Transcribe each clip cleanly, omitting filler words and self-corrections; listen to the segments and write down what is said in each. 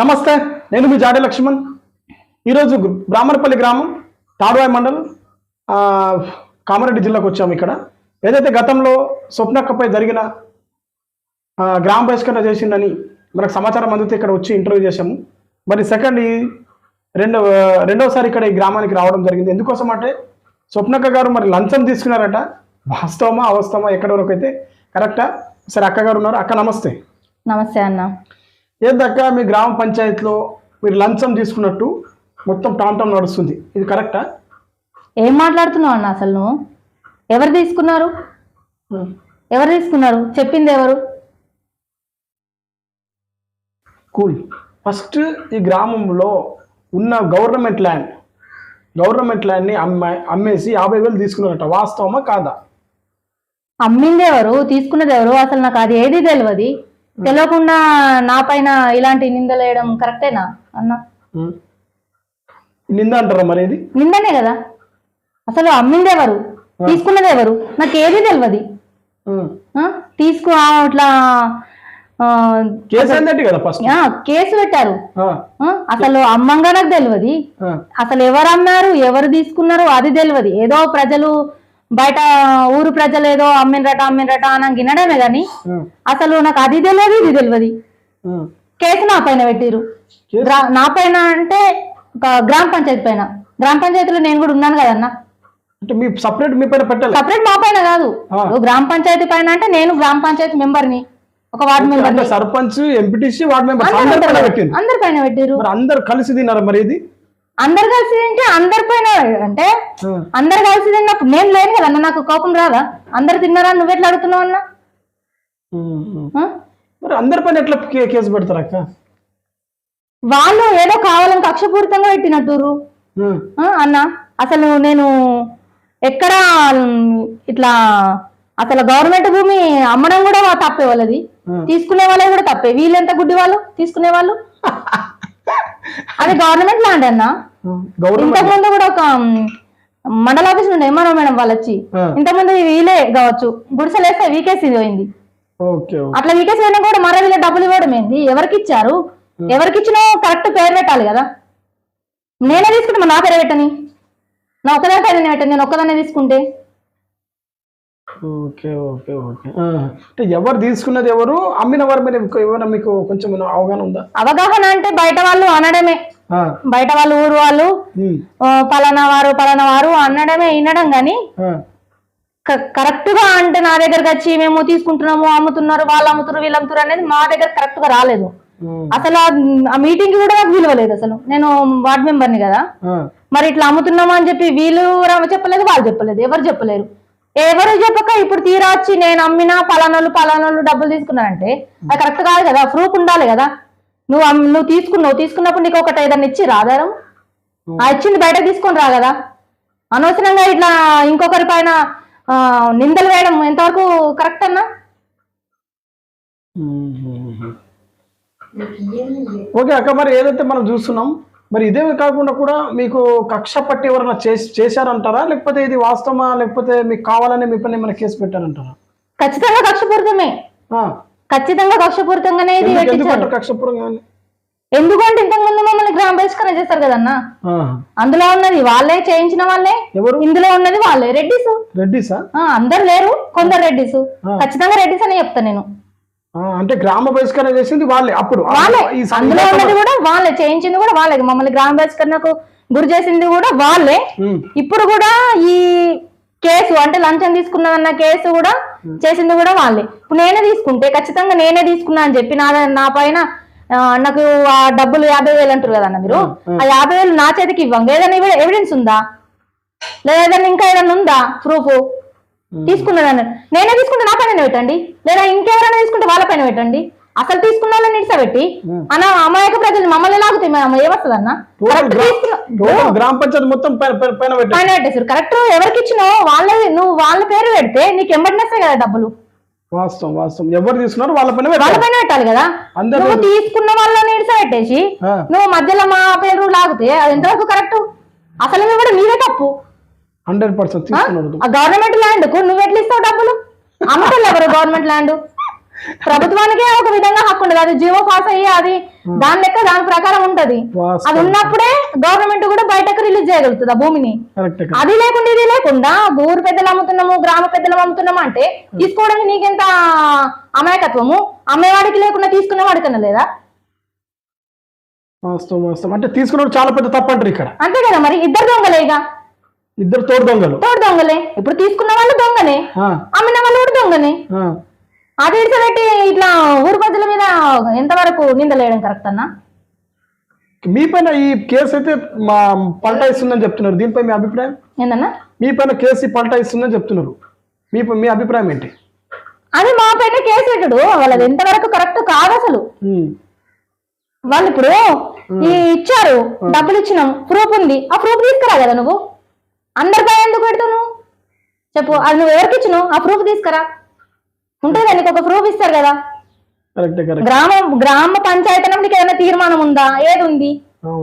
నమస్తే, నేను మీ జాడే లక్ష్మణ్. ఈరోజు బ్రాహ్మణపల్లి గ్రామం, తాడువాయి మండలం, కామారెడ్డి జిల్లాకు వచ్చాము. ఇక్కడ ఏదైతే గతంలో స్వప్నక్కపై జరిగిన గ్రామ బహిష్కరణ చేసిందని మనకు సమాచారం అందితే ఇక్కడ వచ్చి ఇంటర్వ్యూ చేశాము. మరి రెండోసారి ఇక్కడ ఈ గ్రామానికి రావడం జరిగింది. ఎందుకోసం అంటే స్వప్నక్క గారు మరి లంచం తీసుకున్నారట. వాస్తవమా అవాస్తవమా ఎక్కడి వరకు అయితే కరెక్టా? సరే, అక్క గారు ఉన్నారు. అక్క నమస్తే. నమస్తే అన్న. ఏందక్క, మీ గ్రామ పంచాయతీలో మీరు లంచం తీసుకున్నట్టు మొత్తం టాంటం నడుస్తుంది, ఇది కరెక్టా? ఏం మాట్లాడుతున్నావు అన్న? అసలు నువ్వు ఎవరు తీసుకున్నారు? చెప్పింది ఎవరు? కూల్. ఫస్ట్ ఈ గ్రామంలో ఉన్న గవర్నమెంట్ ల్యాండ్ని అమ్మేసి 50,000 తీసుకున్నారట. వాస్తవమా కాదా? అమ్మింది ఎవరు, తీసుకున్నది ఎవరు? అసలు నాకు అది ఏది తెలియదు. తెలియకుండా నా పైన ఇలాంటి నిందలు వేయడం కరెక్టేనా అన్న? నింద అంటారా? మరి ఇది నిందనే కదా. అసలు అమ్మింది ఎవరు, తీసుకున్నది ఎవరు? నాకు ఏది తెలియదు. ఇట్లా కేసు పెట్టారు. అసలు అమ్మంగా నాకు తెలియదు. అసలు ఎవరు అమ్మారు, ఎవరు తీసుకున్నారు అది తెలియదు. ఏదో ప్రజలు బయట ఊరు ప్రజలు ఏదో అమ్మినరట అని వినడమే గాని అసలు నాకు అది తెలియదు, ఇది తెలియదు. కేసు నా పైన పెట్టిరు. నా పైన అంటే గ్రామ పంచాయతీలో నేను కూడా ఉన్నాను కదన్నా. సపరేట్ మా పైన కాదు, గ్రామ పంచాయతీ పైన అంటే నేను గ్రామ పంచాయతీ మెంబర్ని, ఒక ward member, sarpanch, MPTC, ward member అందరి పైన పెట్టిరు. అందరు కలిసి తిన్నారా? మరి ఇది అందరు కలిసి తింటే అందరి పైన అంటే అందరు కలిసి తిన్నప్పుడు నేను లేను కదా, నాకు కోపం రాదా? అందరు తిన్నారా? నువ్వెట్లా అడుగుతున్నావు అన్న? మరి అందరి పైన ఎట్లా కేసు పెడతారు అక్క? వాళ్ళు ఏదో కావాలని కక్షపూరితంగా పెట్టినట్టురు అన్న. అసలు నేను ఎక్కడ ఇట్లా అసలు గవర్నమెంట్ భూమి అమ్మడం కూడా తప్పే వాళ్ళది, తీసుకునే వాళ్ళది కూడా తప్పే. వీళ్ళెంత గుడ్డి వాళ్ళు తీసుకునే వాళ్ళు. అది గవర్నమెంట్ ల్యాండ్ అన్న. ఇంతకుముందు కూడా ఒక మండల ఆఫీస్ నుండి ఏమన్నా మేడం వాళ్ళు వచ్చి ఇంతకుముందు వీలే కావచ్చు గుడిసెలేస్తే వీకేసీ పోయింది. అట్లా వీకేసీ అయినా కూడా మరో వీళ్ళ డబ్బులు ఇవ్వడం ఏంది? ఎవరికి ఇచ్చారు? ఎవరికి ఇచ్చినా కరెక్ట్ పేరు పెట్టాలి కదా. నేనే తీసుకుంటా, నా పేరు పెట్టని, నా ఒక్కదాని పేరు పెట్టని. నేను ఒక్కదాన్నే తీసుకుంటే ఎవరు తీసుకున్నది ఎవరు, అమ్మిన వారి మీద ఏమైనా మీకు కొంచెం అవగాహన ఉందా? అవగాహన అంటే బయట వాళ్ళు అనడమే, బయట వాళ్ళు ఊరు వాళ్ళు పలానా వారు అనడమే వినడం గాని కరెక్ట్ గా అంటే నా దగ్గరకు వచ్చి మేము తీసుకుంటున్నాము, అమ్ముతున్నారు, వాళ్ళు అమ్ముతున్నారు, వీళ్ళు అమ్ముతున్నారు అనేది మా దగ్గర కరెక్ట్ గా రాలేదు. అసలు ఆ మీటింగ్ కి కూడా నాకు విలువలేదు. అసలు నేను వార్డు మెంబర్ని కదా. మరి ఇట్లా అమ్ముతున్నాము అని చెప్పి వీళ్ళు చెప్పలేదు, వాళ్ళు చెప్పలేదు, ఎవరు చెప్పలేరు. ఎవరు చెప్పక ఇప్పుడు తీరా వచ్చి నేను అమ్మినా పలానోళ్ళు డబ్బులు తీసుకున్నానంటే అది కరెక్ట్ కాదు కదా. ప్రూఫ్ ఉండాలి కదా. నువ్వు తీసుకున్నప్పుడు నీకు ఒకటి ఏదన్నా ఇచ్చి ఆధారం ఆ ఇచ్చింది బయట తీసుకొని రా కదా. అనవసరంగా ఇట్లా ఇంకొకరి పైన నిందలు వేయడం ఎంతవరకు కరెక్ట్ అన్నా? ఓకే అక్క, మరి ఏదైతే మనం చూస్తున్నాం, మరి ఇదే కాకుండా కూడా మీకు కక్ష పట్టి ఎవరైనా చేశారంటారా? లేకపోతే ఇది వాస్తవమా? లేకపోతే మీకు కావాలని మీ పని ఏమైనా కేసు పెట్టారంటారా? ఖచ్చితంగా కక్షపూరితమే. ఖచ్చితంగా కక్షపూరితంగానే. ఎందుకంటే ఇంతకుముందు మమ్మల్ని గ్రామ బహిష్కరణ చేస్తారు కదన్నా. అందులో ఉన్నది వాళ్ళే, చేయించిన వాళ్ళే. ఇందులో ఉన్నది వాళ్ళే. రెడ్డిస్ అందరు లేరు, కొందరు రెడ్డిస్. ఖచ్చితంగా రెడ్డిస్ అని చెప్తా నేను. అంటే గ్రామ బహిష్కరణ చేసింది వాళ్ళే, అప్పుడు వాళ్ళే. అందులో ఉన్నది కూడా వాళ్ళే, చేయించింది కూడా వాళ్ళే, మమ్మల్ని గ్రామ బహిష్కరణకు గురి చేసింది కూడా వాళ్ళే. ఇప్పుడు కూడా ఈ కేసు అంటే లంచం తీసుకున్నదన్న కేసు కూడా చేసింది కూడా వాళ్ళే. ఇప్పుడు నేనే తీసుకుంటే ఖచ్చితంగా నేనే తీసుకున్నా అని చెప్పి నా పైన నాకు ఆ డబ్బులు 50,000 అంటారు కదన్న మీరు, ఆ 50,000 నా చేతికి ఇవ్వండి. ఏదైనా ఎవిడెన్స్ ఉందా? లేదా ఇంకా ఏదైనా ఉందా ప్రూఫ్? తీసుకున్నదాన్ని నేనే తీసుకుంటే నా పైన పెట్టండి, లేదా ఇంకెవరైనా తీసుకుంటే వాళ్ళ పైన పెట్టండి. అసలు తీసుకున్న వాళ్ళని నిడిసబెట్టి అమాయక ప్రజలు మమ్మల్ని లాగుతాయి. ఏమొస్తుందన్న? గ్రామ పంచాయతీ మొత్తం పైన పెట్టేసారు. కరెక్ట్. ఎవరికి ఇచ్చినో నువ్వు వాళ్ళ పేరు పెడితే నీకు ఎంబడినేస్తాయి కదా డబ్బులు. వాస్తవం ఎవరు తీసుకున్నారు వాళ్ళ పైన పెట్టాలి కదా. నువ్వు తీసుకున్న వాళ్ళని నిడిసబెట్టేసి నువ్వు మధ్యలో మా పేరు లాగితే అది ఎంతవరకు కరెక్ట్? అసలు కూడా మీరే తప్పు. 100% గవర్నమెంట్ ల్యాండ్ కు నువ్వు ఎట్లా ఇస్తావు డబ్బులు? అమ్మటం ఎవరు గవర్నమెంట్ ల్యాండ్? ప్రభుత్వానికే ఒక విధంగా హక్కు ఉండదు, అది జీవో పాస్ అయ్యి అది దాని లెక్క దాని ప్రకారం ఉంటది. అది ఉన్నప్పుడే గవర్నమెంట్ కూడా బయటకు రిలీజ్ చేయగలుగుతుంది ఆ భూమిని. అది లేకుండా ఇది లేకుండా ఊరు పెద్దలు అమ్ముతున్నాము గ్రామ పెద్దలు అమ్ముతున్నాము అంటే తీసుకోవడానికి నీకెంత అమాయకత్వము. అమ్మేవాడికి లేకుండా తీసుకునే వాడికన్నా లేదా? అంటే తీసుకున్నాడు చాలా పెద్ద తప్పు అంటారు ఇక్కడ. అంతే కదా, మరి ఇద్దరు దొంగలే, ఇక ఇద్దరు తోడు దొంగలే. ఇప్పుడు తీసుకున్న వాళ్ళు దొంగనే, అమ్మిన వాళ్ళు కూడా దొంగనే. అది ఇడిచిపెట్టి ఇట్లా ఊరు ప్రజల మీద ఎంతవరకు నిందలేయడం కరెక్ట్ అన్నా? మీ పైన ఈ కేసు అయితే మా పల్టా ఇస్తుందని చెప్తున్నారు, దీనిపై మీ అభిప్రాయం ఏందన్నా? మీ పైన కేసు పల్టా ఇస్తుందని చెప్తున్నారు, మీ అభిప్రాయం ఏంటి? అది మా పైన కేసు పెట్టడు, వాళ్ళది ఎంతవరకు కరెక్ట్ కాదు అసలు. వాళ్ళు ఇప్పుడు ఇచ్చారు, డబ్బులు ఇచ్చినాం, ప్రూఫ్ ఉంది, ఆ ప్రూఫ్ తీసుకురా కదా నువ్వు. అందరిపై ఎందుకు పెడతావు నువ్వు చెప్పు? అది నువ్వు ఎవరికి ఇచ్చినావు, ఆ ప్రూఫ్ తీసుకురా. ఉంటుంది నీకు ఒక ప్రూఫ్ ఇస్తారు కదా. గ్రామ పంచాయతీ నీకు ఏదైనా తీర్మానం ఉందా, ఏది ఉంది,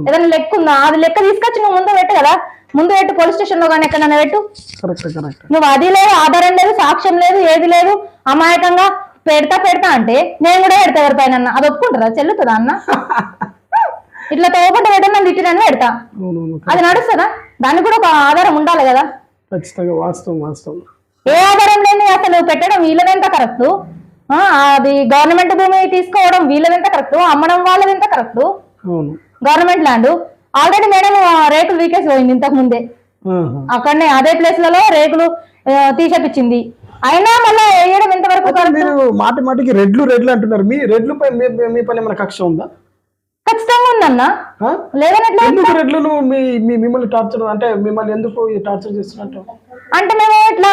ఏదైనా లెక్క ఉందా, అది లెక్క తీసుకొచ్చి నువ్వు ముందు పెట్టు కదా. ముందు పెట్టు, పోలీస్ స్టేషన్ లో కానీ ఎక్కడన్నా పెట్టు. నువ్వు అది లేదు, ఆధారం లేదు, సాక్ష్యం లేదు, ఏది లేదు, అమాయకంగా పెడతా అంటే నేను కూడా పెడతా ఎవరిపైన. అది ఒప్పుకుంటారా? చెల్లుతుందా అన్న? ఇట్లా తోపంట పెట్టిన తిట్టినని పెడతా, అది నడుస్తుందా? దానికి కూడా ఒక ఆధారం ఉండాలి కదా. ఏ ఆధారం లేని అసలు పెట్టడం వీళ్ళదెంత కరెక్ట్? అది గవర్నమెంట్ భూమి తీసుకోవడం వీళ్ళదెంత కరెక్ట్? అమ్మడం వాళ్ళదెంత correct? Government land already madam రేకులు వీకేసి పోయింది ఇంతకు ముందే, అక్కడనే అదే ప్లేస్ లలో రేకులు తీసేపించింది. అయినా మళ్ళీ వేయడం ఎంతవరకు? మాటికి రెడ్లు అంటున్నారు, మీ రెడ్లు పై మీ పైన ఏమైనా కక్ష ఉందా? ఖచ్చితంగా ఉందన్నా. ఎందుకు రెడ్లు మిమ్మల్ని టార్చర్, అంటే మిమ్మల్ని ఎందుకు టార్చర్ చేస్తున్నట్టు? అంటే మేము ఎట్లా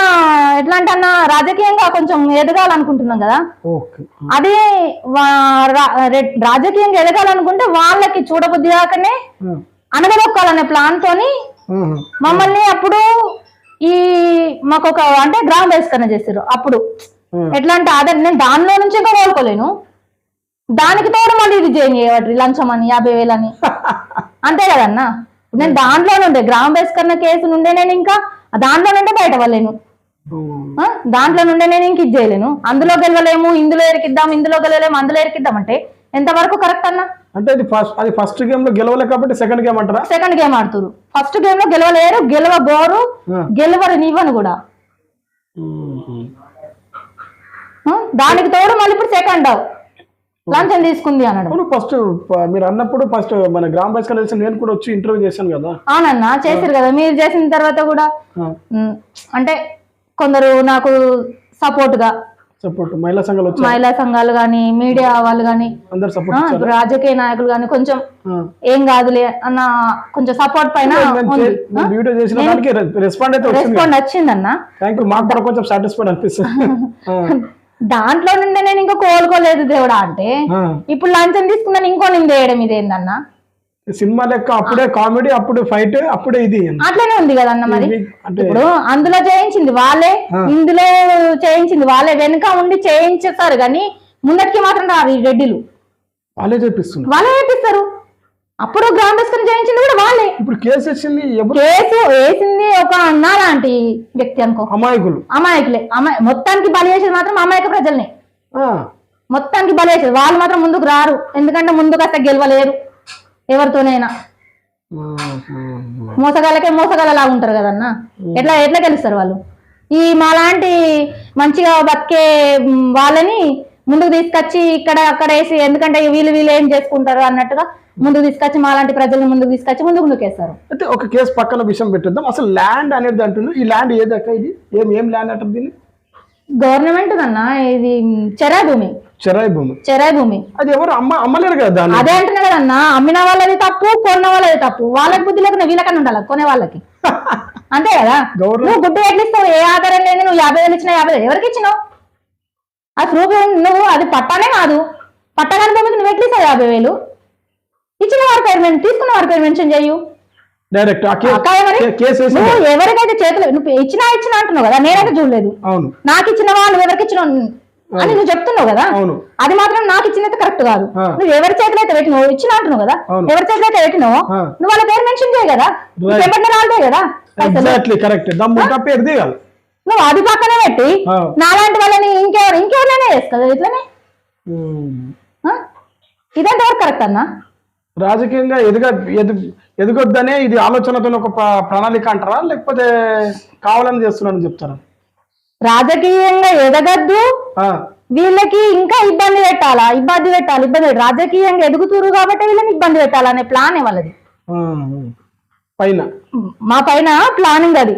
అంటే అన్న, రాజకీయంగా కొంచెం ఎదగాలనుకుంటున్నాం కదా. అది రాజకీయంగా ఎదగాలనుకుంటే వాళ్ళకి చూడబుద్ధి కాకనే అనగదొక్కాలనే ప్లాన్ తోని మమ్మల్ని అప్పుడు మాకు ఒక అంటే గ్రామ బహిష్కరణ చేస్తారు. అప్పుడు ఎట్లా అంటే అదే నేను దానిలో నుంచి ఇంకా కోలుకోలేను, దానికి తోడు మళ్ళీ ఇది చేయబట్టి లంచం అని 50,000 అని. అంతే కదన్నా, నేను దాంట్లో నుండే గ్రామ బహిష్కరణ కేసు నుండే నేను ఇంకా దాంట్లో నుండే బయట వాళ్ళేను, దాంట్లో నుండే నేను ఇంక ఇది చేయలేను. అందులో గెలవలేము, ఇందులో ఎరికిద్దాం, ఇందులో గెలవలేము, అందులో ఎరికిద్దాం అంటే ఎంతవరకు కరెక్ట్ అన్నా? అంటే అది ఫస్ట్ గేమ్ లో గెలవలే కాబట్టి సెకండ్ గేమ్ అంటారా? సెకండ్ గేమ్ ఆడుతురు. ఫస్ట్ గేమ్ లో గెలవలేరు, గెలవబోరు, గెలవరు నీవను కూడా. దానికి తోడు మళ్ళీ ఇప్పుడు సెకండ్ లంచం తీసుకుంది అన్నాడు. ఫస్ట్ మీరు అన్నప్పుడు ఫస్ట్ మన గ్రామ బహిష్కరణ నేను కూడా వచ్చి ఇంటర్వ్యూ చేశాను కదా. అవునన్నా, చేశారు కదా. మీరు చేసిన తర్వాత కూడా అంటే కొందరు నాకు సపోర్ట్ మహిళా సంఘాలు గాని, మీడియా వాళ్ళు గాని, రాజకీయ నాయకులు గాని కొంచెం ఏం కాదులే అన్న కొంచెం సపోర్ట్ పైన రెస్పాండ్ వచ్చిందన్న. దాంట్లో నుండి నేను ఇంకా కోలుకోలేదు దేవుడా అంటే ఇప్పుడు లంచం తీసుకున్నాను ఇంకో నింద వేయడం ఇదేందన్నా? సినిమా లెక్క అప్పుడే కామెడీ, అప్పుడు ఫైట్, అప్పుడే ఇది అట్లనే ఉంది కదన్న. మరి ఇప్పుడు అందులో చేయించింది వాళ్ళే, ఇందులో చేయించింది వాళ్ళే, వెనుక ఉండి చేయించేస్తారు కానీ ముందటికి మాత్రం రాదు. ఈ రెడ్డిలు వాళ్ళే చేపిస్తారు. అప్పుడు గ్రామ బహిష్కరణ చేయించింది కూడా వాళ్ళే. ఇప్పుడు కేసు వేసింది ఒక అన్న లాంటి వ్యక్తి అనుకో, అమాయకులే. మొత్తానికి బలి చేసేది మాత్రం అమాయక ప్రజల్ని, మొత్తానికి బలి చేసేది వాళ్ళు మాత్రం ముందుకు రారు. ఎందుకంటే ముందుకు అసలు గెలవలేరు ఎవరితోనైనా. మోసగాళ్ళలా ఉంటారు కదన్నా. ఎట్లా గెలుస్తారు వాళ్ళు? ఈ మాలాంటి మంచిగా బతికే వాళ్ళని ముందుకు తీసుకొచ్చి అక్కడ వేసి, ఎందుకంటే వీళ్ళు ఏం చేసుకుంటారు అన్నట్టుగా ముందుకు తీసుకొచ్చి మాలాంటి ప్రజల్ని ముందుకు తీసుకొచ్చి ముందుకేస్తారు. అయితే ఒక కేసు పక్కన విషయం పెట్టిద్దాం. అసలు ల్యాండ్ అనేది అంటున్నారు, ఈ ల్యాండ్ ఏదక్క? ఇది ఏం ల్యాండ్ అంటారు దీన్ని? గవర్నమెంట్ కన్నా ఇది చెరాయి భూమి. అది ఎవరు అమ్మలేరు కదా. అదే అంటున్నా కదన్నా, అమ్మిన వాళ్ళది తప్పు, కొన్న వాళ్ళది తప్పు. వాళ్ళకి బుద్ధి లేకుండా వీళ్ళకన్నా ఉండాలి కొనే వాళ్ళకి. అంతే కదా. నువ్వు గుడ్డు ఎట్లా ఇస్తావు? ఏ ఆధారం లేదు. నువ్వు 50,000 ఇచ్చినా 50,000 ఎవరికి ఇచ్చినావు? ఆ ప్రూఫ్ నువ్వు అది పట్టానే కాదు, పట్టాలని భూమికి నువ్వు ఎట్లా ఇస్తావు 50,000? ఇచ్చిన వారి పేరు తీసుకున్న వారి పేరు మెన్షన్ చేయు. నువ్వు ఎవరికైతే చేతులు నువ్వు ఇచ్చినా అంటున్నావు కదా, నేనైతే చూడలేదు. నాకు ఇచ్చిన వాళ్ళు ఎవరికి ఇచ్చిన అని నువ్వు చెప్తున్నావు కదా, అది మాత్రం నాకు ఇచ్చినైతే కరెక్ట్ కాదు. నువ్వు ఎవరి చేతులు అయితే పెట్టినావు, ఇచ్చిన అంటున్నావు కదా, ఎవరి చేతులు అయితే పెట్టినావు నువ్వు వాళ్ళ పేరు మెన్షన్ చేయ కదా, రాలే కదా. నువ్వు అది పక్కనే పెట్టి నాలాంటి వాళ్ళని ఇంకెవరైనా చేస్తుంది ఇట్లనే. ఇదంటే ఎవరు కరెక్ట్ అన్నా? రాజకీయంగా ఎదగొద్దనే ఇది ఆలోచనతో ఒక ప్రణాళిక అంటారా, లేకపోతే కావాలని చేస్తున్నారని చెప్తారా? రాజకీయంగా ఎదగద్దు, వీళ్ళకి ఇంకా ఇబ్బంది పెట్టాలి. రాజకీయంగా ఎదుగుతురు కాబట్టి వీళ్ళని ఇబ్బంది పెట్టాలనే ప్లాన్ వాళ్ళది. పైన మా పైన ప్లానింగ్ అది.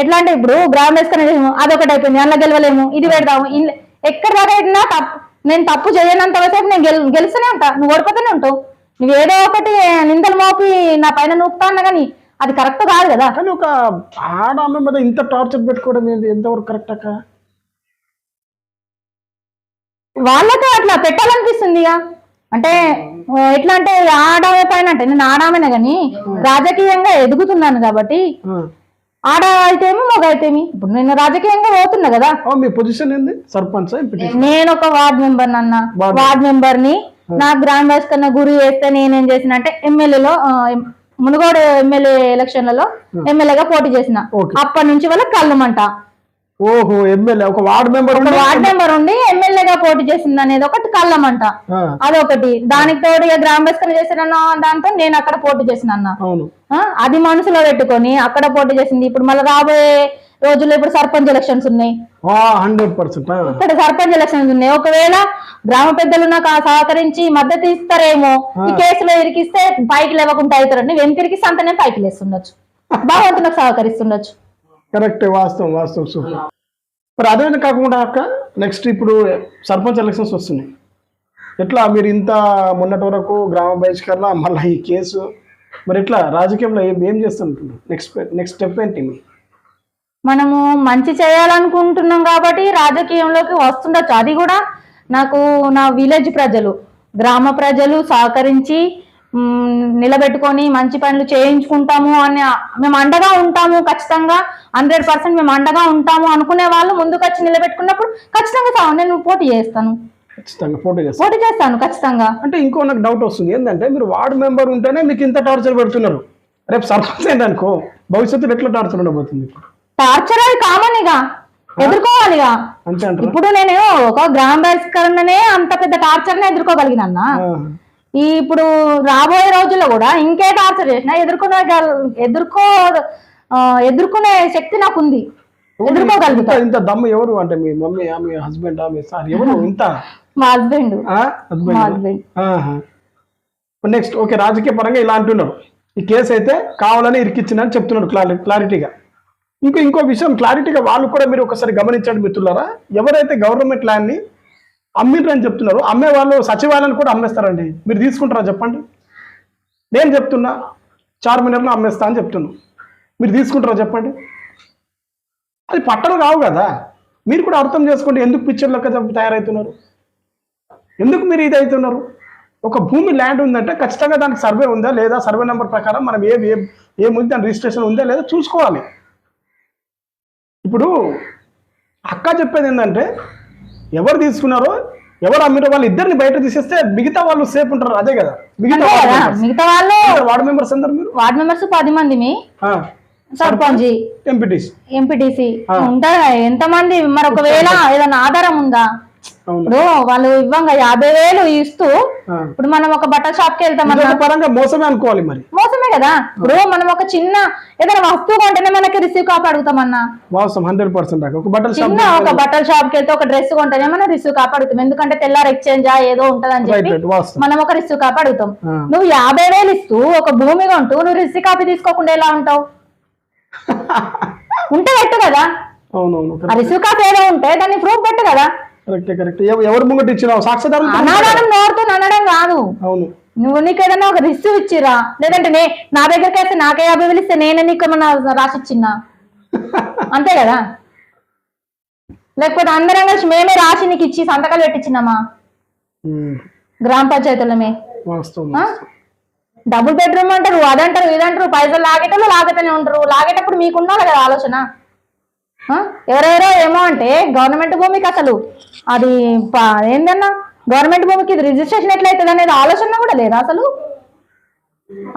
ఎట్లా అంటే ఇప్పుడు గ్రామ వేసుకునే అదొకటి అయిపోయింది, అందులో గెలవలేము, ఇది పెడదాము. ఎక్కడ దాకా నేను తప్పు చేయనంత వరకు నేను గెలుస్తూనే ఉంటా, నువ్వు ఓడిపోతూనే ఉంటావు. నువ్వు ఏదో ఒకటి నిందలు మోపి నా పైన నూపుతా అన్నా కానీ అది కరెక్ట్ కాదు కదా. కానీ ఒక ఆడమ్మ మీద ఇంత టార్చర్ పెట్టుకోవడం ఎంతవరకు కరెక్ట్ అక్క? వాళ్ళకే అట్లా పెట్టాలనిపిస్తుంది ఇక. అంటే ఎట్లా అంటే ఆడమే పైన అంటే నేను ఆడామనే కానీ రాజకీయంగా ఎదుగుతున్నాను కాబట్టి ఆడ అయితేమి మగ అయితేమి. ఇప్పుడు నేను రాజకీయంగా పోతున్నా కదా. మీ పొజిషన్ ఏంది? సర్పంచ్? నేను ఒక వార్డ్ మెంబర్ అన్న, వార్డ్ మెంబర్ ని నాకు గ్రామ వైస్ కన్నా గురి చేస్తే నేనేం చేసిన అంటే ఎమ్మెల్యేలో మునుగోడు ఎమ్మెల్యే ఎలక్షన్లలో ఎమ్మెల్యేగా పోటీ చేసిన. అప్పటి నుంచి వాళ్ళకి కళ్ళమంట. ఓహో, ఎమ్మెల్యే ఒక వార్డ్ మెంబర్ ఉండి ఎమ్మెల్యేగా పోటీ చేసింది అనేది ఒకటి కళ్ళమంట. అదొకటి. దానికి తోడు గ్రామ బస్కర్ చేసిన దాంతో నేను అక్కడ పోటీ చేసిన. అది మనసులో పెట్టుకొని అక్కడ పోటీ చేసింది. ఇప్పుడు మళ్ళీ రాబోయే రోజుల్లో ఇప్పుడు సర్పంచ్ ఎలక్షన్స్ ఉన్నాయి. 100% ఇక్కడ సర్పంచ్ ఎలక్షన్స్ ఉన్నాయి. ఒకవేళ గ్రామ పెద్దలు నాకు సహకరించి మద్దతు ఇస్తారేమో, ఈ కేసులో ఇరికిస్తే పైకి లేవకుండా అవుతారండి. నువ్వు ఎంత ఇరికిస్తే అంతనే పైకి లేస్తుండొచ్చు, భగవంతునికి సహకరిస్తుండొచ్చు. కరెక్ట్, వాస్తవం సూపర్. మరి అదే కాకుండా అక్క నెక్స్ట్ ఇప్పుడు సర్పంచ్ ఎలక్షన్స్ వస్తున్నాయి. ఎట్లా మీరు ఇంత మొన్నటి వరకు గ్రామ బహిష్కరణ, మళ్ళీ ఈ కేసు, మరి ఎట్లా రాజకీయంలో ఏం చేస్తుంటున్నారు? నెక్స్ట్ స్టెప్ ఏంటి? మనము మంచి చేయాలనుకుంటున్నాం కాబట్టి రాజకీయంలోకి వస్తుండొచ్చు. అది కూడా నాకు నా విలేజ్ ప్రజలు, గ్రామ ప్రజలు సహకరించి నిలబెట్టుకొని మంచి పనులు చేయించుకుంటాము అని మేము అండగా ఉంటాము. ఖచ్చితంగా 100% మేము అండగా ఉంటాము అనుకునే వాళ్ళు ముందుకు వచ్చి నిలబెట్టుకున్నప్పుడు ఖచ్చితంగా నేను పోటీ చేస్తాను. పోటీ చేస్తాను ఖచ్చితంగా. అంటే ఇంకో నాకు డౌట్ వస్తుంది ఏంటంటే, మీరు వార్డు మెంబర్ ఉంటేనే మీకు ఇంత టార్చర్ పెడుతున్నారు, రేపు సర్పంచ్ ఏంటనుకో భవిష్యత్తులో ఎట్లా టార్చర్ ఉండబోతుంది? టార్చర్ అది కామన్, ఇక ఎదుర్కోవాలిగా. ఇప్పుడు నేను ఒక గ్రామ బహిష్కరణనే అంత పెద్ద టార్చర్ ని ఎదుర్కోగలిగినా, ఇప్పుడు రాబోయే రోజుల్లో కూడా ఇంకే టార్చర్ చేసినా ఎదుర్కొనే శక్తి నాకు ఉంది, ఎదుర్కోగలుగుతా. ఇంత దమ్ము ఎవరు అంటే మీ మమ్మీ, మీ హస్బెండ్, మీ సార్ ఎవరు? ఇంత మా హస్బెండ్. నెక్స్ట్ ఓకే, రాజకీయ పరంగా ఇలా అంటున్నారు, ఈ కేసు అయితే కావాలని ఇరికిచ్చిందని చెప్తున్నారు క్లారిటీగా. ఇంకో విషయం క్లారిటీగా వాళ్ళు కూడా మీరు ఒకసారి గమనించండి మిత్రులారా. ఎవరైతే గవర్నమెంట్ ల్యాండ్ని అమ్మిండ్రని చెప్తున్నారు, అమ్మే వాళ్ళు సచివాలయాన్ని కూడా అమ్మేస్తారండి. మీరు తీసుకుంటారా చెప్పండి? నేను చెప్తున్నా చార్మినార్లో అమ్మేస్తా అని చెప్తున్నా, మీరు తీసుకుంటారా చెప్పండి? అది పట్టలు కావు కదా. మీరు కూడా అర్థం చేసుకోండి, ఎందుకు పిక్చర్లకి తయారవుతున్నారు, ఎందుకు మీరు ఇది అవుతున్నారు. ఒక భూమి ల్యాండ్ ఉందంటే ఖచ్చితంగా దానికి సర్వే ఉందా లేదా, సర్వే నెంబర్ ప్రకారం మనం ఏముంది దాని రిజిస్ట్రేషన్ ఉందా లేదా చూసుకోవాలి. ఇప్పుడు అక్క చెప్పేది ఏంటంటే, ఎవరు తీసుకున్నారో ఎవరు అమ్మిరో వాళ్ళు ఇద్దరిని బయట తీసేస్తే మిగతా వాళ్ళు సేఫ్ ఉంటారు. అదే కదా మిగతా వాళ్ళు వార్డు మెంబర్స్ అందరు. మీరు వార్డు మెంబర్స్ 10 మంది, సర్పంచ్, ఎంపీటీసీ ఉంటారు. ఎంతమంది? మరి ఒకవేళ ఏదైనా ఆధారం ఉందా? ఇప్పుడు వాళ్ళు ఇవ్వంగా 50,000 ఇస్తూ, ఇప్పుడు మనం ఒక బట్టల షాప్ కి వెళ్తాం, మోసమే అనుకోవాలి. మరి మోసమే కదా. ఇప్పుడు మనం ఒక చిన్న ఏదైనా వస్తువు కొంటేనే మనకి రిసీవ్ కాప్ అడుగుతామన్నా. 100% ఒక బట్టల షాప్ కి వెళ్తే ఒక డ్రెస్ కొంటేనే మనం రిసీవ్ కాప్ అడుగుతాం. ఎందుకంటే తెల్లారి ఎక్స్చేంజ్ ఏదో ఉంటదని చెప్పి మనం ఒక రిసీవ్ కాప్ అడుగుతాం. నువ్వు 50,000 ఇస్తూ ఒక భూమి కొంటూ నువ్వు రిసీవ్ కాపీ తీసుకోకుండా ఎలా ఉంటావు? ఉంటే పెట్టు కదా. రిసీవ్ కాపీ ఏదో ఉంటే దాన్ని ప్రూఫ్ పెట్టు కదా. ఎవరు ముంగట ఇచ్చినావు? సాక్ష్యదారులు అనడం నోరుతో అనడం కాదు. నువ్వు నీకు ఏదైనా ఒక రిసీవ్ ఇచ్చిరా, లేదంటే నా దగ్గరికి అయితే నాకే 50,000 ఇస్తే నేనే నీకు ఏమన్నా రాసిచ్చిన్నా, అంతే కదా. లేకపోతే అందరం కలిసి మేమే రాసి నీకు ఇచ్చి సంతకాలు పెట్టించినామా గ్రామ పంచాయతీలమే? డబుల్ బెడ్రూమ్ అంటారు, అదంటారు, ఇదంటారు, పైసలు లాగేటప్పుడు లాగేటనే ఉంటారు. లాగేటప్పుడు మీకు ఉండాలి కదా ఆలోచన. ఎవరెవరో ఏమో అంటే గవర్నమెంట్ భూమికి అసలు అది ఏందన్నా, గవర్నమెంట్ భూమికి ఇది రిజిస్ట్రేషన్ ఎట్లయితుంది అనేది ఆలోచన కూడా లేదా అసలు.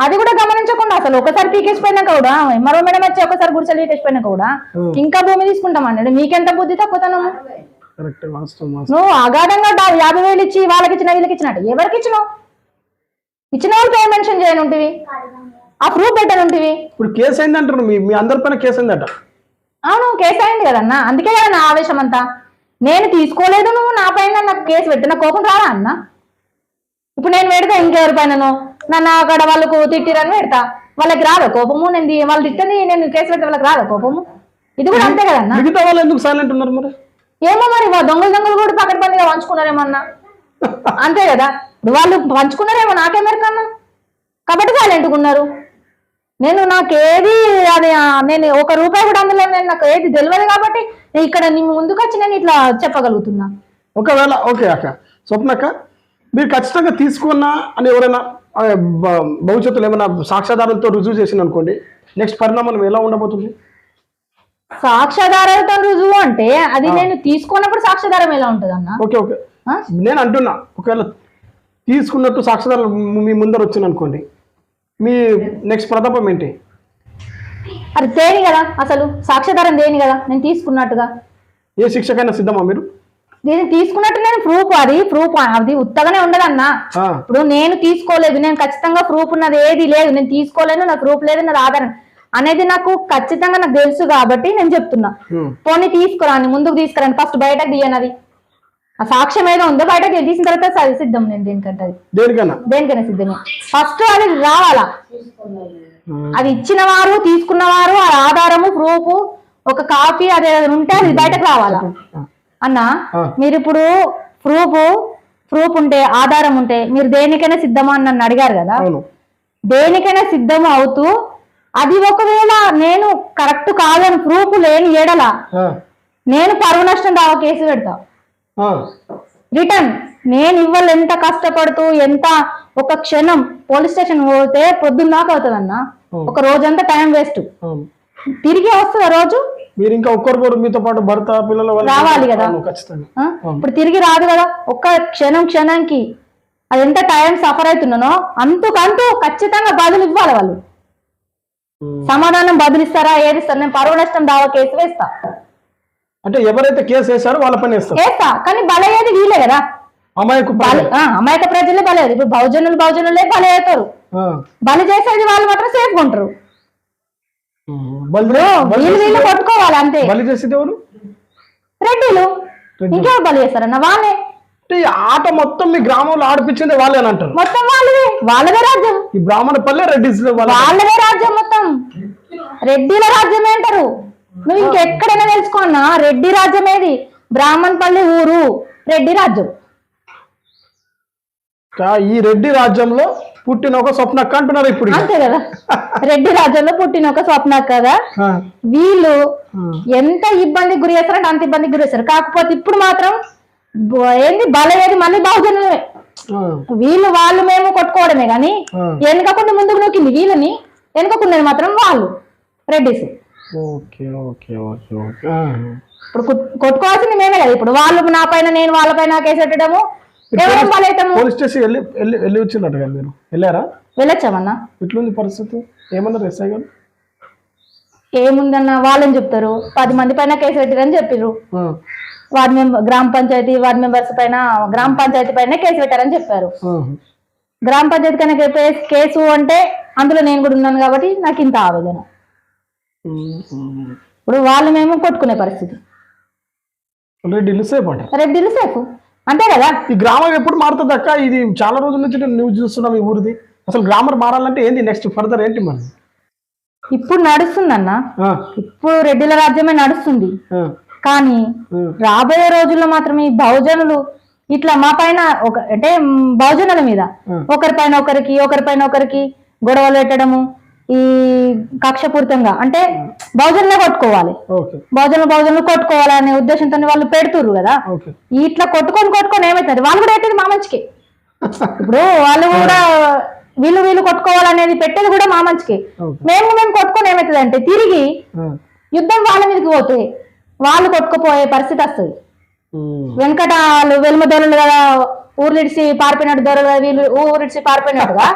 అది కూడా గమనించకుండా అసలు ఒకసారి పీకేసిపోయినాక కూడా మరో మేడం వచ్చి ఒకసారి గుడిసెలు పీకేసిపోయినాక కూడా ఇంకా భూమి తీసుకుంటాం అన్నాడు. మీకెంత బుద్ధి తక్కువతనము? నువ్వు అగాధంగా 50,000 ఇచ్చి వాళ్ళకి ఇచ్చిన వీళ్ళకి ఇచ్చినట్టు ఎవరికి ఇచ్చినావు? ఇచ్చిన వాళ్ళు పేరు మెన్షన్ చేయను ఉంటివి, ఆ ప్రూఫ్ పెట్టను ఉంటివి. ఇప్పుడు కేసు అయింది అంటారు, మీ అందరిపైన కేసు అయిందట. అవును కేసు అయింది కదన్నా, అందుకే కదా నా ఆవేశం అంతా. నేను తీసుకోలేదు, నువ్వు నా పైన నాకు కేసు పెట్టిన కోపం రాదా అన్న? ఇప్పుడు నేను పెడతా ఇంకెవరి పైనను, నన్ను అక్కడ వాళ్ళకు తిట్టిరని పెడతా, వాళ్ళకి రాదా కోపము? నేను వాళ్ళు తిట్టని నేను కేసు పెడితే వాళ్ళకి రాదా కోపము? ఇది కూడా అంతే కదన్నా. మిగతా వాళ్ళు ఎందుకు సైలెంట్ ఉన్నారు మరి? ఏమో మరి దొంగలు కూడా పక్కన పండుగ పంచుకున్నారేమన్నా, అంతే కదా. ఇప్పుడు వాళ్ళు పంచుకున్నారేమో నాకేమెరకన్నా, కాబట్టి సైలెంట్గా ఉన్నారు. నేను నాకేది అది నేను ₹1 కూడా అందులో నాకు ఏది తెలియదు కాబట్టి ఇక్కడ నీ ముందుకు వచ్చి నేను ఇట్లా చెప్పగలుగుతున్నా. ఒకవేళ ఓకే అక్క స్వప్నక్క, మీరు ఖచ్చితంగా తీసుకున్నా అని ఎవరైనా భవిష్యత్తులో ఏమైనా సాక్ష్యాధారాలతో రుజువు చేసింది అనుకోండి, నెక్స్ట్ పరిణామం ఎలా ఉండబోతుంది? సాక్ష్యాధారాలతో రుజువు అంటే అది నేను తీసుకున్నప్పుడు సాక్ష్యాధారం ఎలా ఉంటుంది అన్న? ఓకే ఓకే నేను అంటున్నా, ఒకవేళ తీసుకున్నట్టు సాక్ష్యాధారం మీ ముందర వచ్చింది అనుకోండి, మీ నెక్స్ట్ ప్రతాపం ఏంటి? అది తేని కదా, అసలు సాక్ష్యాధారం దేని కదా నేను తీసుకున్నట్టుగా. ఏ శిక్షకైనా సిద్ధమా మీరు? నేను తీసుకున్నట్టు నేను ప్రూఫ్ అది ఉత్తగానే ఉండదన్నా. ఇప్పుడు నేను తీసుకోలేదు, నేను ఖచ్చితంగా ప్రూఫ్ ఉన్నది ఏది లేదు, నేను తీసుకోలేదు, నాకు ప్రూఫ్ లేదు, నాది ఆధారం అనేది నాకు ఖచ్చితంగా నాకు తెలుసు కాబట్టి నేను చెప్తున్నా. పోనీ తీసుకురాని, ముందుకు తీసుకురాని, ఫస్ట్ బయటకు తీయనది ఆ సాక్ష్యం ఏదో ఉందో బయటకు తీసిన తర్వాత సిద్ధం. నేను దేనికంటే దేనికైనా సిద్ధమే. ఫస్ట్ అది రావాలా, అది ఇచ్చిన వారు తీసుకున్నవారు ఆ ఆధారము ప్రూఫ్ ఒక కాపీ అదే ఉంటే అది బయటకు రావాలా అన్న. మీరు ఇప్పుడు ప్రూఫ్ ఉంటే ఆధారం ఉంటే మీరు దేనికైనా సిద్ధమా అని నన్ను అడిగారు కదా, దేనికైనా సిద్ధము అవుతూ అది ఒకవేళ నేను కరెక్ట్ కాదని ప్రూఫ్ లేని ఏడల నేను పరువు నష్టం దావా కేసు పెడతా రిటర్న్. నేను ఇవ్వాలి ఎంత కష్టపడుతూ ఎంత ఒక క్షణం పోలీస్ స్టేషన్ పోతే పొద్దున్న దాకా అవుతుంది అన్న, ఒక రోజంతా టైం వేస్ట్. తిరిగి వస్తుంది రోజు, మీరు ఇంకా ఒక్కరు మీతో పాటు భర్త పిల్లలు రావాలి కదా, ఇప్పుడు తిరిగి రాదు కదా. ఒక్క క్షణంకి అది ఎంత టైం సఫర్ అవుతున్నానో అంతకంటూ ఖచ్చితంగా బదులు ఇవ్వాలి. వాళ్ళు సమాధానం బదులిస్తారా ఏది ఇస్తారు? నేను పరువు నష్టం దావా కేసు వేస్తా. అంటే ఎవరైతే కేసు వేస్తారో వాళ్ళ పని వేస్తా, కానీ బలయ్యేది వీలే కదా, అమాయక ప్రజలే బలయ్యేది. ఇప్పుడు బహుజనులే బలయ్యేతారు, బలి చేసేది వాళ్ళు మాత్రం సేఫ్గా ఉంటారు. వీళ్ళు కొట్టుకోవాలి అంతే. బలి చేసేది ఎవరు? రెడ్డిలు. ఇంకెవరు బలి చేస్తారన్న? వాళ్ళే. ఆట మొత్తం మీ గ్రామంలో ఆడిపించింది వాళ్ళే అని అంటారు. మొత్తం వాళ్ళదే రాజ్యం. ఈ బ్రాహ్మణపల్లి రెడ్డిస్ వాళ్ళదే రాజ్యం, మొత్తం రెడ్డిల రాజ్యమే అంటారు. నువ్వు ఇంకెక్కడైనా తెలుసుకున్నా రెడ్డి రాజ్యం ఏది? బ్రాహ్మణపల్లి ఊరు రెడ్డి రాజ్యం. ఈ రెడ్డి రాజ్యంలో పుట్టిన ఒక స్వప్నక్క అంటున్నారు ఇప్పుడు. అంతే కదా, రెడ్డి రాజ్యంలో పుట్టిన ఒక స్వప్నక్కగా వీళ్ళు ఎంత ఇబ్బందికి గురి చేస్తారంటే అంత ఇబ్బందికి గురి చేస్తారు. కాకపోతే ఇప్పుడు మాత్రం ఏంది బలయ్యేది మళ్ళీ బహుజనులే. వాళ్ళు మేము కొట్టుకోవడమే కానీ వెనుకకుండా ముందుకు నొక్కింది వీళ్ళని, వెనుకకుండా మాత్రం వాళ్ళు రెడ్డిస్. ఇప్పుడు కొట్టుకోవాల్సింది మేమే కదా. ఇప్పుడు వాళ్ళు నా పైన నేను వాళ్ళ పైన కేసు పెట్టడము, ఎవరం బలైతాము. పోలీస్ స్టేషన్ వెళ్ళి వచ్చినట్టు మీరు వెళ్ళారా? వెళ్ళొచ్చామన్నా. ఇట్లుంది పరిస్థితి, ఏమన్నారు ఎస్ఐ గారు? ఏముందన్న వాళ్ళని చెప్తారు 10 మంది పైన కేసు పెట్టారని చెప్పారు. వార్డు మెంబర్ గ్రామ పంచాయతీ వార్డు మెంబర్స్ పైన గ్రామ పంచాయతీ పైన కేసు పెట్టారని చెప్పారు. గ్రామ పంచాయతీ కన్నా కేసు అంటే అందులో నేను కూడా ఉన్నాను కాబట్టి నాకు ఇంత ఆవేదన. ఇప్పుడు వాళ్ళు మేము కొట్టుకునే పరిస్థితి. రెడ్డిలు సేఫ్ అంతే కదా. ఈ గ్రామం ఎప్పుడు మారుతుంది అక్క? ఇది చాలా రోజుల నుంచి నేను న్యూస్ చూస్తున్నాం ఈ ఊరిది. అసలు గ్రామం మారాలంటే ఏంది నెక్స్ట్ ఫర్దర్ ఏంటి మరి? ఇప్పుడు నడుస్తుందన్న, ఇప్పుడు రెడ్డిల రాజ్యమే నడుస్తుంది. కానీ రాబోయే రోజుల్లో మాత్రం ఈ బహుజనులు ఇట్లా మా పైన అంటే బహుజనుల మీద ఒకరిపైన ఒకరికి గొడవలు పెట్టడము, ఈ కక్షపూరితంగా అంటే బహుజనులే కొట్టుకోవాలి, బహుజనులు కొట్టుకోవాలి అనే ఉద్దేశంతో వాళ్ళు పెడుతుర్రు కదా. ఇట్లా కొట్టుకొని ఏమవుతుంది? వాళ్ళు కూడా పెట్టేది మా మంచికి. ఇప్పుడు వాళ్ళు కూడా వీళ్ళు కొట్టుకోవాలనేది పెట్టేది కూడా మా మంచికి. మేము కొట్టుకొని ఏమవుతుంది అంటే తిరిగి యుద్ధం వాళ్ళ మీదకి పోతే వాళ్ళు కొట్టుకుపోయే పరిస్థితి వస్తుంది. వెంకటాలు వెలుమ దొరలు కదా, ఊర్లిడిసి పారిపోయినట్టు దొరలు వీళ్ళు ఊరిడిసి పారిపోయినట్టుగా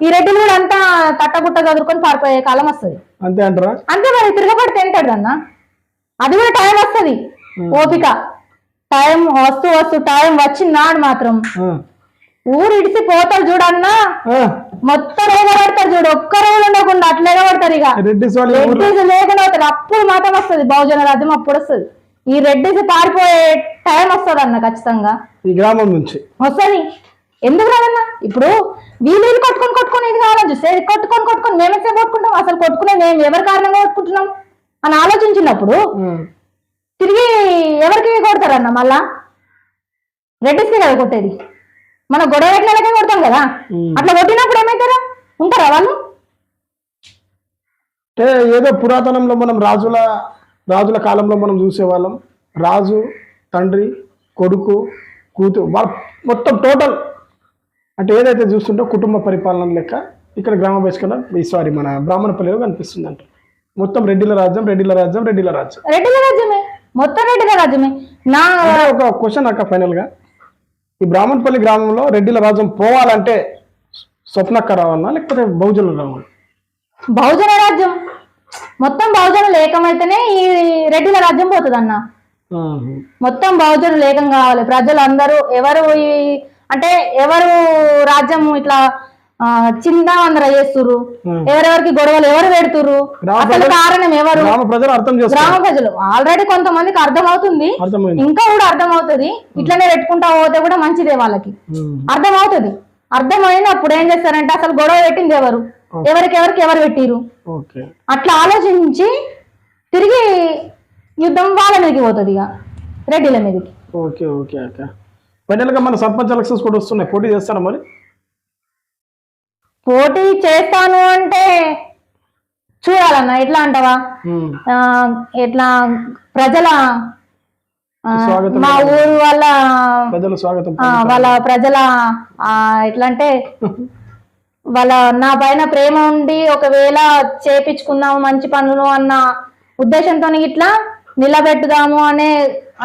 ఈ రెడ్డిలు కూడా అంతా తట్టబుట్ట చదువుకొని పారిపోయే కాలం వస్తుంది. అంతే అంటారా? అంతే మరి, తిరగబడి తింటాడు అన్న. అది కూడా టైం వస్తుంది, ఓపిక. టైం వస్తూ టైం వచ్చినాడు మాత్రం ఊరు ఇడిసి పోతారు చూడన్నా, మొత్తం ఎగబడతారు చూడు, ఒక్క రోజు ఉండకుండా అట్లా ఎగబడతారు. ఇక రెడ్డిస్ లేకుండా అవుతారు. అప్పుడు మాత్రం వస్తుంది బహుజన రాజ్యం, అప్పుడు వస్తుంది. ఈ రెడ్డిస్ పారిపోయే టైం వస్తుంది అన్న ఖచ్చితంగా ఈ గ్రామం నుంచి వస్తుంది. ఎందుకు రాదన్నా? ఇప్పుడు వీళ్ళు కొట్టుకొని ఇది కావాలని చూస్తే కొట్టుకొని మేమైతే కొట్టుకుంటాం. అసలు కొట్టుకునే మేము ఎవరి కారణంగా కొట్టుకుంటున్నాం అని ఆలోచించినప్పుడు తిరిగి ఎవరికి కొడతారన్న? మళ్ళా రెడ్డిస్కి కదా కొట్టేది, మన గొడవ ఎట్లకే కొడతాం కదా. అట్లా కొట్టినప్పుడు ఏమైతారా? ఉంటారా వాళ్ళు? అంటే ఏదో పురాతనంలో మనం రాజుల కాలంలో మనం చూసేవాళ్ళం, రాజు తండ్రి కొడుకు కూతురు వాళ్ళ మొత్తం టోటల్ అంటే ఏదైతే చూస్తుంటో కుటుంబ పరిపాలన లెక్క ఇక్కడ గ్రామ బహిష్కరణ మన బ్రాహ్మణపల్లిలో కనిపిస్తుంది. అంటే మొత్తం రెడ్డిల రాజ్యమే, మొత్తం రెడ్డిల రాజ్యమే. నా ఒక క్వశ్చన్ అక్క, ఫైనల్ గా ఈ బ్రాహ్మణపల్లి గ్రామంలో రెడ్డిల రాజ్యం పోవాలంటే స్వప్నక్క రావాలన్నా లేకపోతే బహుజనులు రావాలి? బహుజన రాజ్యం మొత్తం బహుజనులు ఏకమైతేనే ఈ రెడ్డిల రాజ్యం పోతుంది అన్న. మొత్తం బహుజనులు ఏకం కావాలి. ప్రజలందరూ ఎవరు రాజ్యం ఇట్లా చిందా అందరూ చేస్తుర్రు, ఎవరెవరికి గొడవలు ఎవరు పెడుతుర్రు, అసలు కారణం ఎవరు? గ్రామ ప్రజలు. ఆల్రెడీ కొంతమందికి అర్థం అవుతుంది, ఇంకా కూడా అర్థం అవుతుంది. ఇట్లనే పెట్టుకుంటా పోతే కూడా మంచిదే, వాళ్ళకి అర్థం అవుతుంది. అర్థమైనప్పుడు ఏం చేస్తారంటే అసలు గొడవ పెట్టింది ఎవరు, ఎవరికి ఎవరు పెట్టిరు, అట్లా ఆలోచించి తిరిగి యుద్ధం వాళ్ళ మీదకి పోతుంది, ఇక రెడ్డిల మీదకి. ఓకే ఓకే అక్క. ఫైనల్ గా మన సర్పంచ్ ఎలక్షన్స్ కూడా వస్తున్నాయి, పోటీ చేస్తారా మరి? పోటీ చేస్తాను అంటే చూడాలన్నా. ఎట్లా అంటావా, ఎట్లా ప్రజల మా ఊరు వాళ్ళ ప్రజల ఎట్లా అంటే వాళ్ళ నా పైన ప్రేమ ఉండి ఒకవేళ చేపించుకుందాము మంచి పనులు అన్న ఉద్దేశంతో ఇట్లా నిలబెట్టుదాము అనే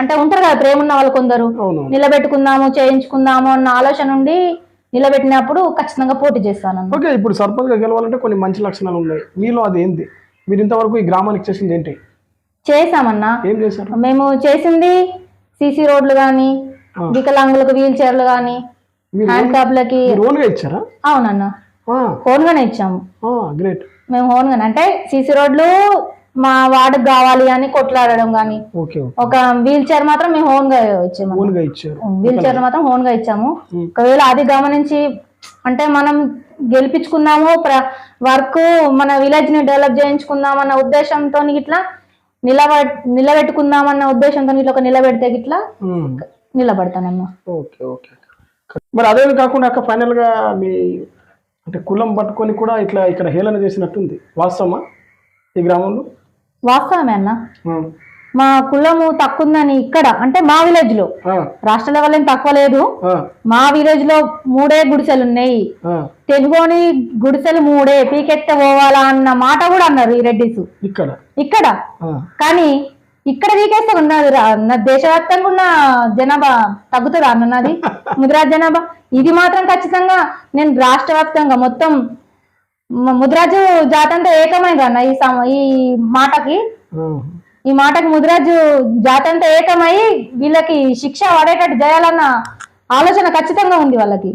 అంటే ఉంటారు కదా ప్రేమ ఉన్న వాళ్ళు కొందరు, నిలబెట్టుకుందాము చేయించుకుందాము అన్న ఆలోచన ఉండి నిలబెట్టినప్పుడు ఖచ్చితంగా పోటీ చేస్తాను. ఓకే, ఇప్పుడు సర్పంచ్ గా గెలవాలంటే కొన్ని మంచి లక్షణాలు ఉన్నాయి మీలో, అది ఏంటి? మీరు ఇంతవరకు ఈ గ్రామానికి చేసింది ఏంటి? చేసామన్నా, ఏం చేశారు? మేము చేసింది సిసి రోడ్లు గానీ, వికలాంగులకు వీల్ చైర్లు గానీ, హ్యాండ్ క్యాప్లకి ఇచ్చారా? అవునన్నా, ఓన్ గానే ఇచ్చాము. గ్రేట్. మేము ఓన్ గానే అంటే సిసి రోడ్లు మా వార్డుకు కావాలి అని కొట్లాడడం గానీ, ఒక వీల్ చైర్ మాత్రం మేము ఓన్ గా ఇచ్చాము. వీల్ చైర్ మాత్రం ఓన్ గా ఇచ్చాము. ఒకవేళ అది గమనించి అంటే మనం గెలిపించుకుందాము, వర్క్ మన విలేజ్ ని డెవలప్ చేయించుకుందాం అన్న ఉద్దేశంతో ఇట్లా నిలబెట్టుకుందామన్న ఉద్దేశంతో ఇట్లా ఒక నిలబెడితే ఇట్లా నిలబడతానమ్మా. Okay okay. మరి అదే కాకుండా అక్క ఫైనల్ గా మీ అంటే కులం పట్టుకొని కూడా ఇట్లా ఇక్కడ హేళన చేసినట్టుంది, వాస్తవమా ఈ గ్రామంలో? వాస్తవమే అన్న. మా కులము తక్కువ ఉందని ఇక్కడ అంటే మా విలేజ్ లో, రాష్ట్ర లెవెల్ ఏం తక్కువ లేదు, మా విలేజ్ లో 3 గుడిసెలు ఉన్నాయి. తెలుగుని గుడిసెలు 3 పీకెత్తే పోవాలా అన్న మాట కూడా అన్నారు ఈ రెడ్డిస్ ఇక్కడ. కానీ ఇక్కడ పీకేస్తే ఉన్నది దేశవ్యాప్తంగా ఉన్న జనాభా తగ్గుతుందా అన్నది ముదిరాజ్ జనాభా. ఇది మాత్రం ఖచ్చితంగా నేను రాష్ట్ర వ్యాప్తంగా మొత్తం ముదిరాజు జాతంతా ఏకమైంది అన్న ఈ మాటకి ముదిరాజు జాతంతా ఏకమై వీళ్ళకి శిక్ష పడేటట్టు చేయాలన్న ఆలోచన ఖచ్చితంగా ఉంది వాళ్ళకి.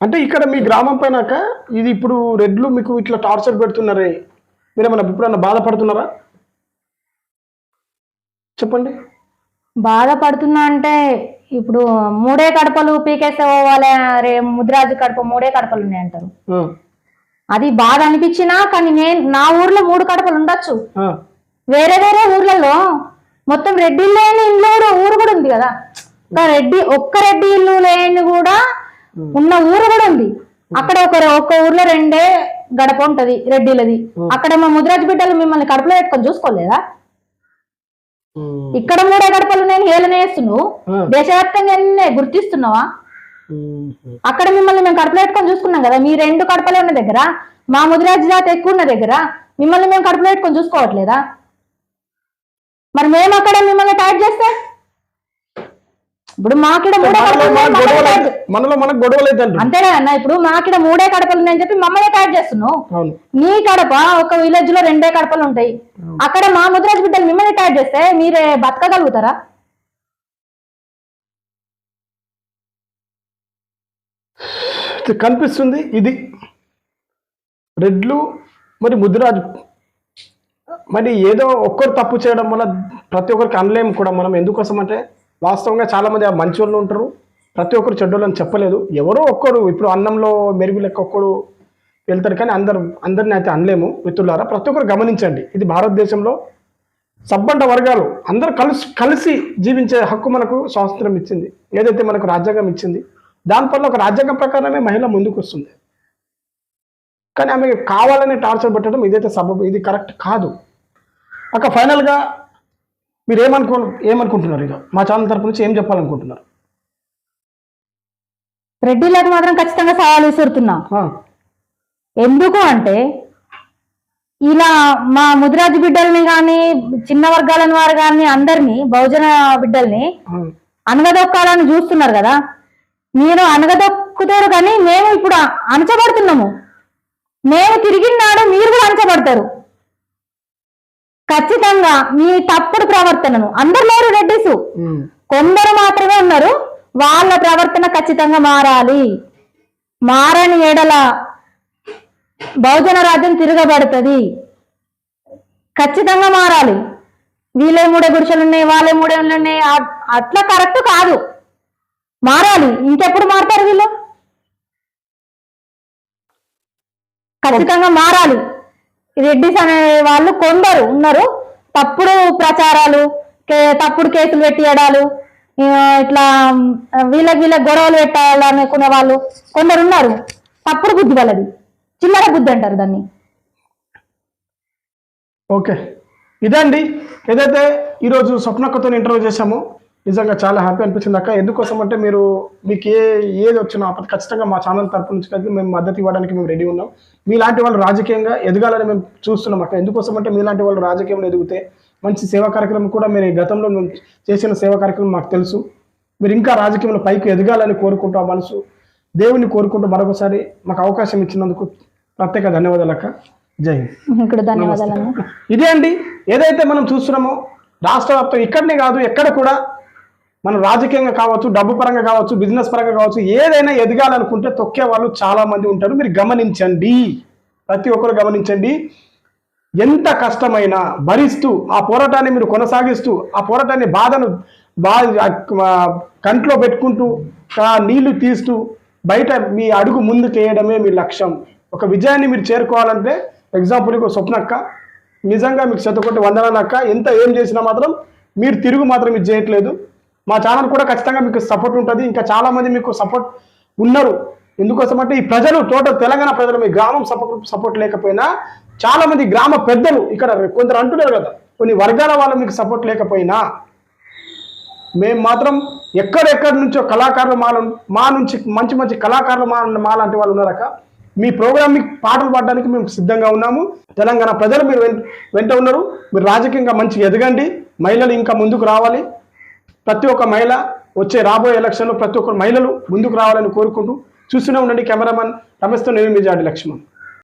అంటే ఇక్కడ మీ గ్రామం పైన ఇది ఇప్పుడు రెడ్లు మీకు ఇట్లా టార్చర్ పెడుతున్నారే, మీరేమన్నా ఎప్పుడన్నా బాధపడుతున్నారా? చెప్పండి. బాధపడుతున్నా అంటే ఇప్పుడు 3 కడపలు పీకేస్తే పోవాలి, ముదిరాజు కడప 3 కడపలు ఉన్నాయి అంటారు. అది బాధ అనిపించినా కానీ నా ఊర్లో 3 కడపలు ఉండొచ్చు, వేరే ఊర్లలో మొత్తం రెడ్డి లేని ఇల్లు ఊరు కూడా ఉంది కదా. ఒక్క రెడ్డి ఇల్లు లేని కూడా ఉన్న ఊరు కూడా ఉంది. అక్కడ ఒక్క ఊర్లో 2 గడప ఉంటది రెడ్డిలది. అక్కడ మా ముదిరాజు బిడ్డలు మిమ్మల్ని కడపలో పెట్టుకొని చూసుకోలేదా? ఇక్కడ 3 గడపలు నేను హేళన చేస్తున్నావు, దేశవ్యాప్తంగా గుర్తిస్తున్నావా? అక్కడ మిమ్మల్ని మేము కడపలో పెట్టుకొని చూసుకున్నాం కదా. మీ 2 కడపలే ఉన్న దగ్గర, మా ముదిరాజు జాతి ఎక్కువ ఉన్న దగ్గర మిమ్మల్ని మేము కడపలో పెట్టుకొని చూసుకోవట్లేదా? మరి మేము అక్కడ మిమ్మల్ని టైట్ చేస్తే ఇప్పుడు మాకిడ మూడే మనలో మనకు గొడవలు అయితే అంతేనా అన్న? ఇప్పుడు మాకిడ మూడే కడపలు ఉన్నాయని చెప్పి మమ్మల్ని ట్యాగ్ చేస్తున్నావు. నీ కడప ఒక విలేజ్ లో 2 కడపలు ఉంటాయి, అక్కడ మా ముద్రాజ్ బిడ్డలు మిమ్మల్ని ట్యాగ్ చేస్తే మీరే బతకగలుగుతారా? కనిపిస్తుంది ఇది రెడ్లు మరి ముద్రాజ్ మరి ఏదో ఒక్కరు తప్పు చేయడం వల్ల ప్రతి ఒక్కరికి అనలేము కూడా మనం. ఎందుకోసం అంటే వాస్తవంగా చాలామంది మంచి వాళ్ళు ఉంటారు, ప్రతి ఒక్కరు చెడ్డోళ్ళు అని చెప్పలేదు. ఎవరో ఒక్కడు ఇప్పుడు అన్నంలో మెరుగు లెక్క ఒక్కడు వెళ్తారు, కానీ అందరిని అయితే అనలేము. మిత్రులారా, ప్రతి ఒక్కరు గమనించండి, ఇది భారతదేశంలో సబ్బండ వర్గాలు అందరూ కలిసి జీవించే హక్కు మనకు స్వాతంత్రం ఇచ్చింది, ఏదైతే మనకు రాజ్యాంగం ఇచ్చింది. దానివల్ల ఒక రాజ్యాంగం ప్రకారమే మహిళ ముందుకు వస్తుంది. కానీ ఆమె కావాలని టార్చర్ పెట్టడం ఇదైతే సబబు, ఇది కరెక్ట్ కాదు. అక్క ఫైనల్గా మీరు ఏమనుకుంటున్నారు? ఇక మా ఛానల్ తరపు నుంచి ఏం చెప్పాలనుకుంటున్నారు? రెడ్డిలకు మాత్రం ఖచ్చితంగా సవాల్ విసురుతున్నా. ఎందుకు అంటే ఇలా మా ముదిరాజు బిడ్డల్ని కానీ చిన్న వర్గాలని వారు కానీ అందరినీ బహుజన బిడ్డల్ని అనగదొక్కాలని చూస్తున్నారు కదా. మీరు అనగదొక్కుతారు కానీ మేము ఇప్పుడు అణచబడుతున్నాము. మేము తిరిగినాడు మీరు కూడా అణచబడతారు. ఖచ్చితంగా మీ తప్పుడు ప్రవర్తనను, అందరు లేరు రెడ్డిసు, కొందరు మాత్రమే ఉన్నారు, వాళ్ళ ప్రవర్తన ఖచ్చితంగా మారాలి. మారని ఎడల బహుజన రాజ్యం తిరగబడుతుంది. ఖచ్చితంగా మారాలి. వీళ్ళే 3 గుడిసెలు ఉన్నాయి, వాళ్ళే 3 ఉన్నాయి, అట్లా కరెక్ట్ కాదు. మారాలి. ఇంకెప్పుడు మారుతారు వీళ్ళు? ఖచ్చితంగా మారాలి. రెడ్డిస్ అనే వాళ్ళు కొందరు ఉన్నారు, తప్పుడు ప్రచారాలు, తప్పుడు కేసులు పెట్టియడాలు, ఇట్లా వీళ్ళ గొడవలు పెట్టాలనుకునే వాళ్ళు కొందరు ఉన్నారు. తప్పుడు బుద్ధి వాళ్ళది, చిల్లర బుద్ధి అంటారు దాన్ని. ఓకే, ఇదండి ఏదైతే ఈరోజు స్వప్నక్కతో ఇంటర్వ్యూ చేశామో నిజంగా చాలా హ్యాపీ అనిపించింది అక్క. ఎందుకోసం అంటే మీకు ఏది వచ్చినా ఖచ్చితంగా మా ఛానల్ తరపు నుంచి కలిసి మేము మద్దతు ఇవ్వడానికి మేము రెడీ ఉన్నాం. మీలాంటి వాళ్ళు రాజకీయంగా ఎదగాలని మేము చూస్తున్నాం అక్క. ఎందుకోసం అంటే మీలాంటి వాళ్ళు రాజకీయంలో ఎదిగితే మంచి సేవా కార్యక్రమం కూడా మీరు గతంలో మేము చేసిన సేవా కార్యక్రమం మాకు తెలుసు. మీరు ఇంకా రాజకీయంలో పైకి ఎదగాలని కోరుకుంటూ ఆ మనసు దేవుని కోరుకుంటూ మరొకసారి మాకు అవకాశం ఇచ్చినందుకు ప్రత్యేక ధన్యవాదాలు అక్క. జై హింద్. ఇదే అండి ఏదైతే మనం చూస్తున్నామో రాష్ట్ర వ్యాప్తం ఇక్కడనే కాదు ఎక్కడ కూడా మనం రాజకీయంగా కావచ్చు, డబ్బు పరంగా కావచ్చు, బిజినెస్ పరంగా కావచ్చు, ఏదైనా ఎదగాలనుకుంటే తొక్కే వాళ్ళు చాలా మంది ఉంటారు. మీరు గమనించండి, ప్రతి ఒక్కరు గమనించండి. ఎంత కష్టమైనా భరిస్తూ ఆ పోరాటాన్ని మీరు కొనసాగిస్తూ ఆ పోరాటాన్ని బాధను కంట్లో పెట్టుకుంటూ నీళ్లు తీస్తూ బయట మీ అడుగు ముందుకు వేయడమే మీ లక్ష్యం. ఒక విజయాన్ని మీరు చేరుకోవాలంటే ఎగ్జాంపుల్కి స్వప్నక్క నిజంగా మీకు శతకోటి వందనాలు అక్క. ఎంత ఏం చేసినా మాత్రం మీరు తిరుగు మాత్రం ఇది చేయట్లేదు. మా ఛానల్ కూడా ఖచ్చితంగా మీకు సపోర్ట్ ఉంటుంది. ఇంకా చాలామంది మీకు సపోర్ట్ ఉన్నారు. ఎందుకోసం అంటే ఈ ప్రజలు టోటల్ తెలంగాణ ప్రజలు మీ గ్రామం సపోర్ట్ లేకపోయినా చాలామంది గ్రామ పెద్దలు ఇక్కడ కొందరు అంటున్నారు కదా, కొన్ని వర్గాల వాళ్ళు మీకు సపోర్ట్ లేకపోయినా మేము మాత్రం ఎక్కడెక్కడి నుంచో కళాకారులు మా నుంచి మంచి మంచి కళాకారులు మా లాంటి వాళ్ళు ఉన్నారక. మీ ప్రోగ్రామ్ మీకు పాటలు పాడడానికి మేము సిద్ధంగా ఉన్నాము. తెలంగాణ ప్రజలు మీరు వెంట ఉన్నారు. మీరు రాజకీయంగా మంచిగా ఎదగండి. మహిళలు ఇంకా ముందుకు రావాలి. ప్రతి ఒక్క మహిళ వచ్చే రాబోయే ఎలక్షన్లో ప్రతి ఒక్క మహిళలు ముందుకు రావాలని కోరుకుంటూ చూస్తూనే ఉండండి. కెమెరామెన్ రమేష్తో నేను మీ జాడి లక్ష్మణ్.